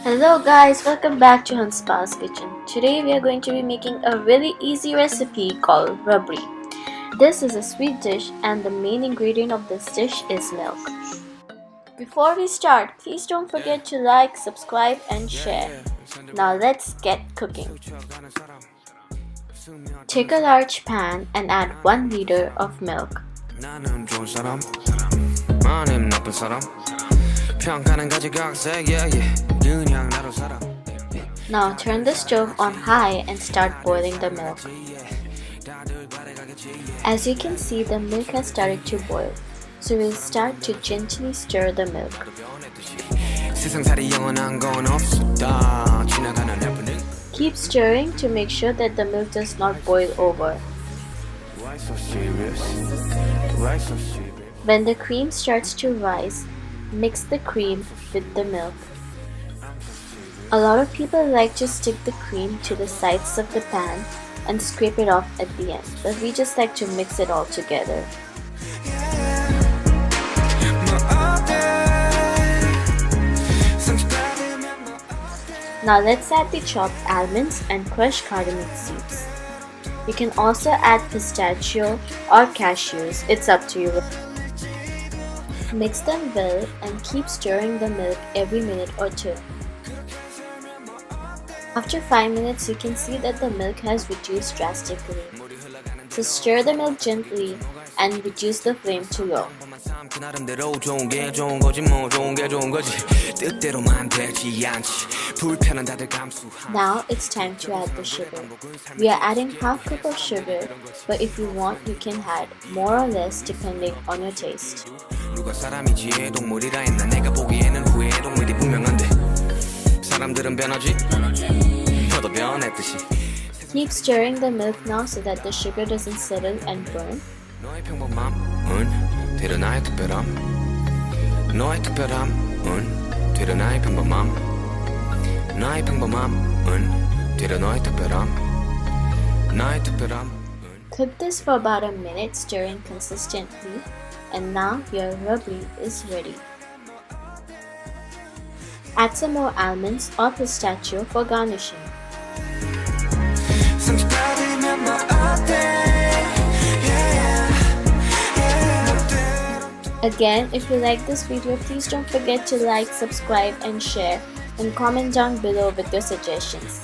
Hello guys, welcome back to Hanspa's Kitchen. Today we are going to be making a really easy recipe called rabri. This is a sweet dish and the main ingredient of this dish is milk. Before we start, please don't forget to like, subscribe and share. Now let's get cooking. Take a large pan and add 1 liter of milk. Now turn the stove on high and start boiling the milk. As you can see, the milk has started to boil, so we'll start to gently stir the milk. Keep stirring to make sure that the milk does not boil over. When the cream starts to rise, mix the cream with the milk. A lot of people like to stick the cream to the sides of the pan and scrape it off at the end, but we just like to mix it all together. Now let's add the chopped almonds and crushed cardamom seeds. You can also add pistachio or cashews, it's up to you. Mix them well and keep stirring the milk every minute or two. After 5 minutes, you can see that the milk has reduced drastically. So stir the milk gently and reduce the flame to low. Now it's time to add the sugar. We are adding half cup of sugar, but if you want, you can add more or less depending on your taste. Keep stirring the milk now so that the sugar doesn't settle and burn. Cook this for about a minute, stirring consistently, and now your rabri is ready. Add some more almonds or pistachio for garnishing. Again, if you like this video, please don't forget to like, subscribe and share, and comment down below with your suggestions.